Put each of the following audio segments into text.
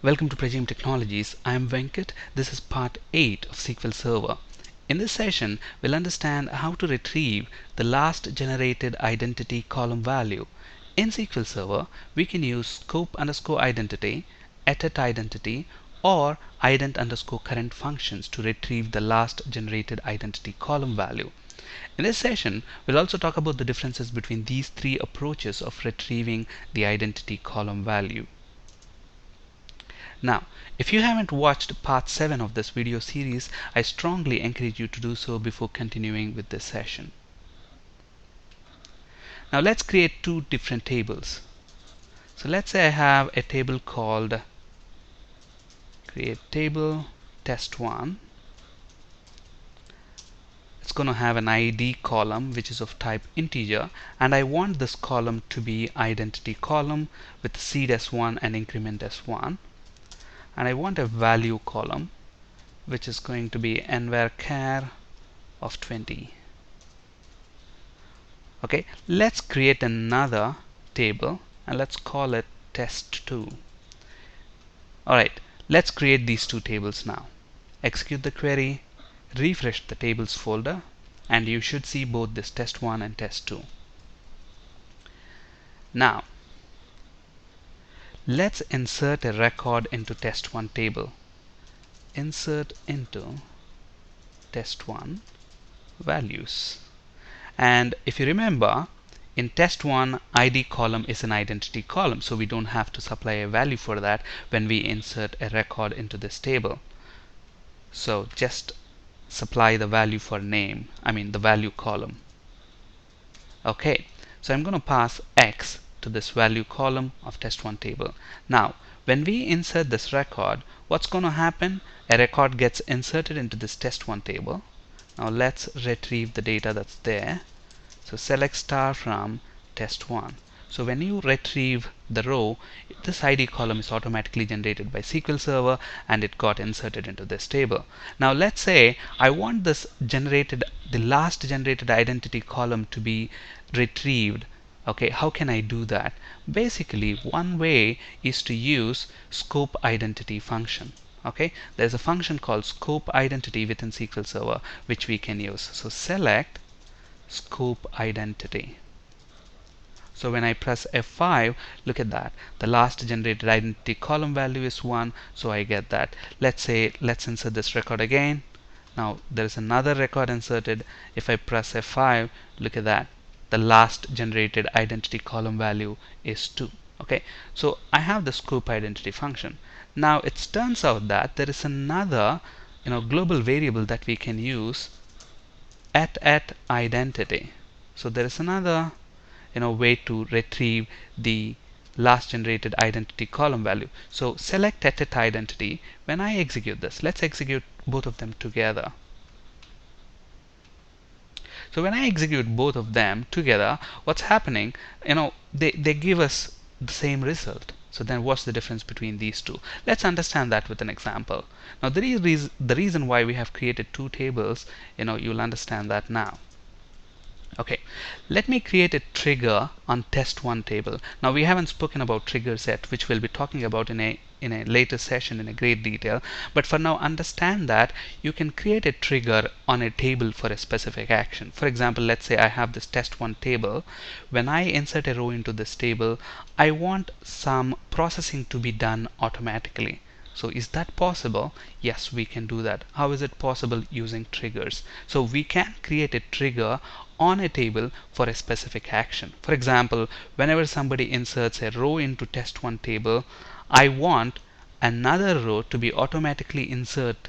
Welcome to Pragim Technologies. I am Venkat. This is part 8 of SQL Server. In this session, we'll understand how to retrieve the last generated identity column value. In SQL Server, we can use scope underscore identity, at identity, or ident underscore current functions to retrieve the last generated identity column value. In this session, we'll also talk about the differences between these three approaches of retrieving the identity column value. Now, if you haven't watched part 7 of this video series, I strongly encourage you to do so before continuing with this session. Now let's create two different tables. So let's say I have a table called create table test1. It's going to have an ID column which is of type integer, and I want this column to be identity column with seed s1 and increment s1. And I want a value column which is going to be nvarchar of 20. Okay, let's create another table and let's call it test2. Alright, let's create these two tables now. Execute the query, refresh the tables folder, and you should see both this test1 and test2. Now let's insert a record into test1 table. Insert into test1 values. And if you remember, in test1 ID column is an identity column, so we don't have to supply a value for that when we insert a record into this table. So just supply the value for name, the value column. Okay, so I'm going to pass x to this value column of test1 table. Now when we insert this record, what's going to happen? A record gets inserted into this test1 table. Now let's retrieve the data that's there. So select star from test1. So when you retrieve the row, this ID column is automatically generated by SQL Server and it got inserted into this table. Now let's say I want the last generated identity column to be retrieved. Okay, how can I do that? Basically, one way is to use scope identity function. Okay, there's a function called scope identity within SQL Server which we can use. So select scope identity. So when I press F5, look at that. The last generated identity column value is 1, so I get that. Let's insert this record again. Now there is another record inserted. If I press F5, look at that. The last generated identity column value is 2. Okay, so I have the scope identity function. Now it turns out that there is another global variable that we can use at identity. So there is another way to retrieve the last generated identity column value. So select at identity. When I execute this, let's execute both of them together. So when I execute both of them together, what's happening? They give us the same result. So then what's the difference between these two? Let's understand that with an example. Now the reason why we have created two tables, you'll understand that now. Okay, let me create a trigger on test1 table. Now we haven't spoken about triggers yet, which we'll be talking about in a later session in a great detail, but for now understand that you can create a trigger on a table for a specific action. For example, let's say I have this test1 table. When I insert a row into this table, I want some processing to be done automatically. So is that possible? Yes, we can do that. How is it possible? Using triggers. So we can create a trigger on a table for a specific action. For example, whenever somebody inserts a row into test1 table, I want another row to be automatically inserted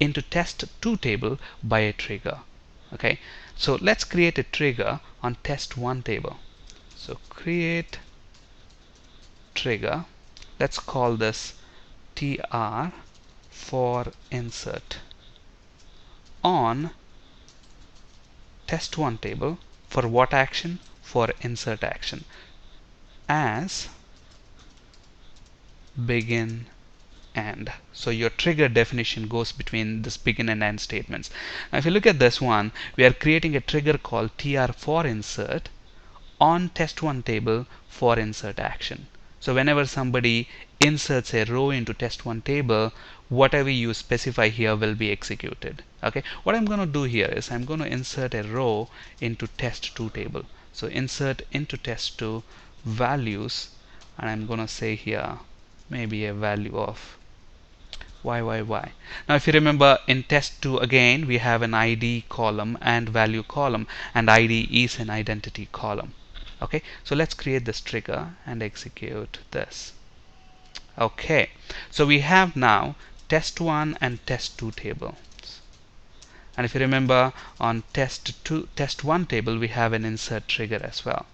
into test2 table by a trigger. Okay, so let's create a trigger on test1 table. So create trigger. Let's call this tr for insert on test1 table. For what action? For insert action, as begin end. So your trigger definition goes between this begin and end statements. Now if you look at this one, we are creating a trigger called tr for insert on test1 table for insert action. So whenever somebody inserts a row into test1 table, whatever you specify here will be executed. Okay, what I'm going to do here is I'm going to insert a row into test2 table. So insert into test2 values, and I'm going to say here maybe a value of y. Now if you remember, in test2 again we have an ID column and value column, and ID is an identity column. Okay, so let's create this trigger and execute this. Okay, so we have now test1 and test2 tables. And if you remember, on test1 table we have an insert trigger as well.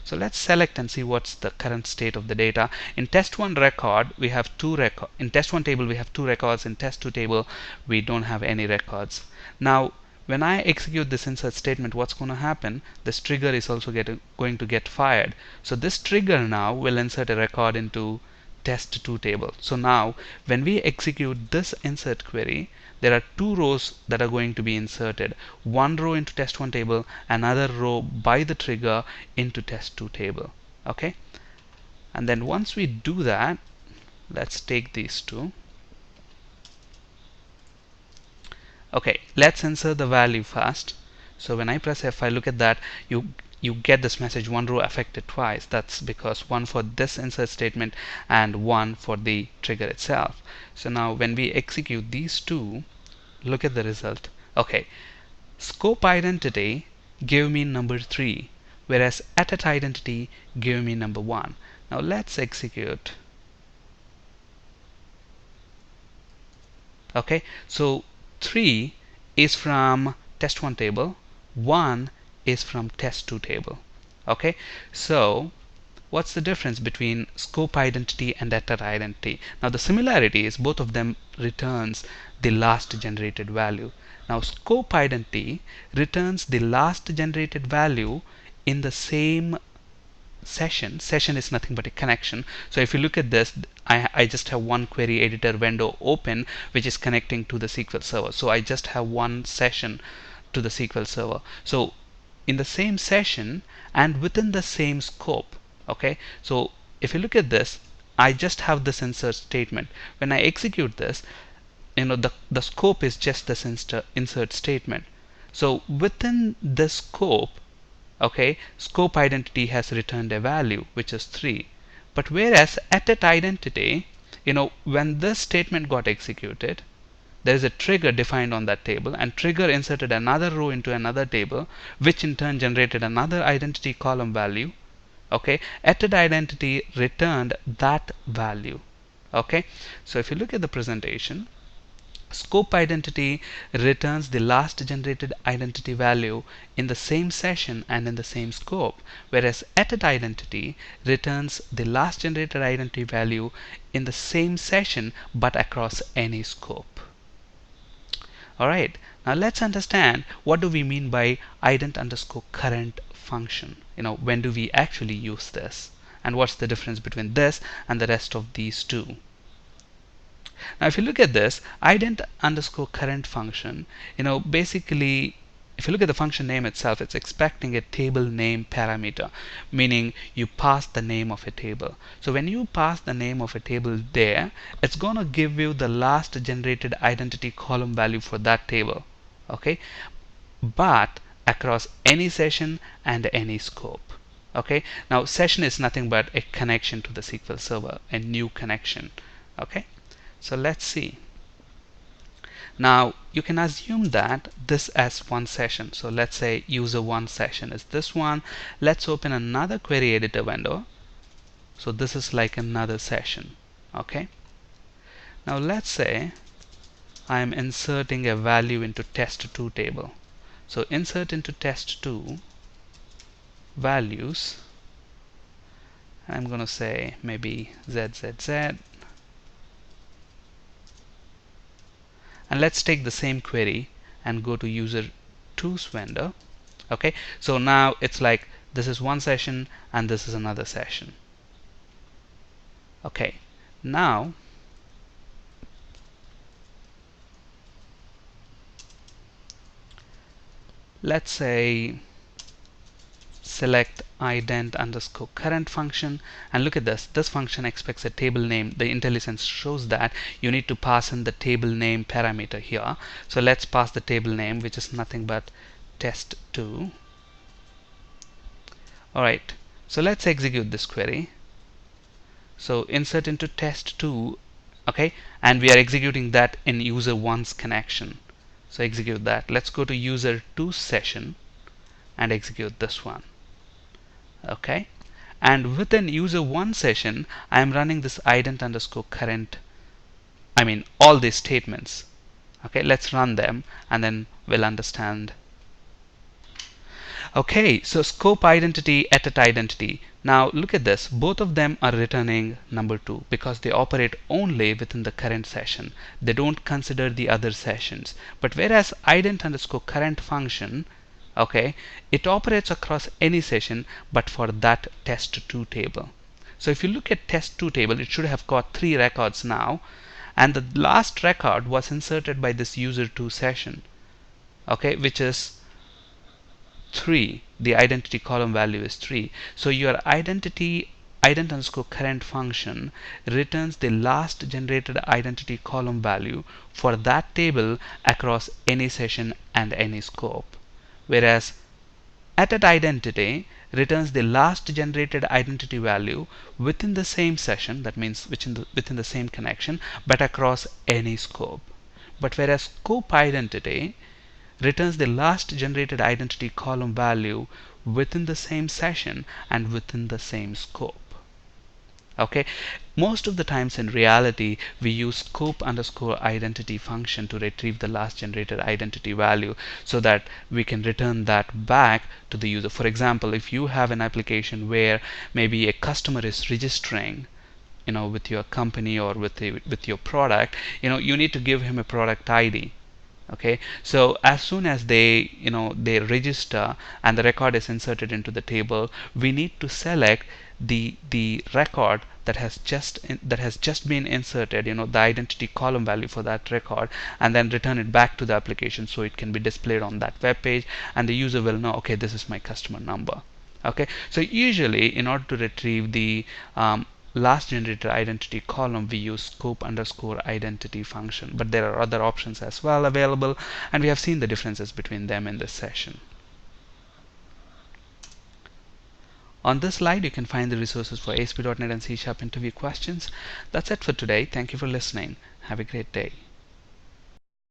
So let's select and see what's the current state of the data. In test1 record we have in test1 table we have 2 records. In test2 table we don't have any records. Now when I execute this insert statement, what's going to happen? This trigger is also going to get fired. So this trigger now will insert a record into test2 table. So now when we execute this insert query, there are 2 rows that are going to be inserted. One row into test1 table, another row by the trigger into test2 table. Okay, and then once we do that, let's take these two. Okay, let's insert the value first. So when I press F5, look at that, you get this message, one row affected twice. That's because one for this insert statement and one for the trigger itself. So now when we execute these two, look at the result. Okay, scope identity gave me number 3, whereas attach identity gave me number 1. Now let's execute. Okay, so 3 is from test1 table, 1 is from test2 table. Okay, so what's the difference between scope identity and attach identity? Now the similarity is both of them returns the last generated value. Now scope identity returns the last generated value in the same session. Session is nothing but a connection. So if you look at this, I just have one query editor window open which is connecting to the SQL server. So I just have one session to the SQL server. So in the same session and within the same scope. Okay, so if you look at this, I just have this insert statement. When I execute this, the scope is just this insert statement. So within this scope, okay, scope identity has returned a value which is 3. But whereas attach identity, when this statement got executed, there is a trigger defined on that table, and trigger inserted another row into another table, which in turn generated another identity column value. Okay, attach identity returned that value. Okay, so if you look at the presentation, scope identity returns the last generated identity value in the same session and in the same scope, whereas attach identity returns the last generated identity value in the same session but across any scope. Alright, now let's understand what do we mean by ident_current function. When do we actually use this, and what's the difference between this and the rest of these two. Now if you look at this ident_current function, basically if you look at the function name itself, it's expecting a table name parameter, meaning you pass the name of a table. So when you pass the name of a table there, it's gonna give you the last generated identity column value for that table. Okay, but across any session and any scope. Okay, now session is nothing but a connection to the SQL server, a new connection. Okay, so let's see. Now you can assume that this as one session. So let's say user1 session is this one. Let's open another query editor window. So this is like another session. Okay, now let's say I am inserting a value into test2 table. So insert into test2 values. I'm going to say maybe ZZZ. And let's take the same query and go to user2's window. Okay, so now it's like this is one session and this is another session. Okay, now let's say select ident underscore current function, and look at this function expects a table name. The IntelliSense shows that you need to pass in the table name parameter here. So let's pass the table name, which is nothing but test2. Alright, so let's execute this query. So insert into test2, okay, and we are executing that in user 1's connection. So execute that. Let's go to user 2 session and execute this one. Okay, and within user 1 session I am running this ident underscore current, all these statements. Okay, let's run them and then we'll understand. Okay, so scope identity, attach identity. Now look at this, both of them are returning number 2 because they operate only within the current session. They don't consider the other sessions. But whereas ident underscore current function, okay, it operates across any session but for that test2 table. So if you look at test2 table, it should have got 3 records now, and the last record was inserted by this user2 session, okay, which is 3. The identity column value is 3. So your identity ident underscore current function returns the last generated identity column value for that table across any session and any scope, whereas attach identity returns the last generated identity value within the same session, that means within the same connection, but across any scope. But whereas scope identity returns the last generated identity column value within the same session and within the same scope. Okay, most of the times in reality we use scope underscore identity function to retrieve the last generated identity value so that we can return that back to the user. For example, if you have an application where maybe a customer is registering with your company or with your product, you need to give him a product ID. Okay, so as soon as they they register and the record is inserted into the table, we need to select the record that has just been inserted, the identity column value for that record, and then return it back to the application so it can be displayed on that web page and the user will know, okay, this is my customer number. Okay, so usually in order to retrieve the last generated identity column, we use scope underscore identity function, but there are other options as well available, and we have seen the differences between them in this session. On this slide you can find the resources for ASP.NET and C# interview questions. That's it for today. Thank you for listening. Have a great day.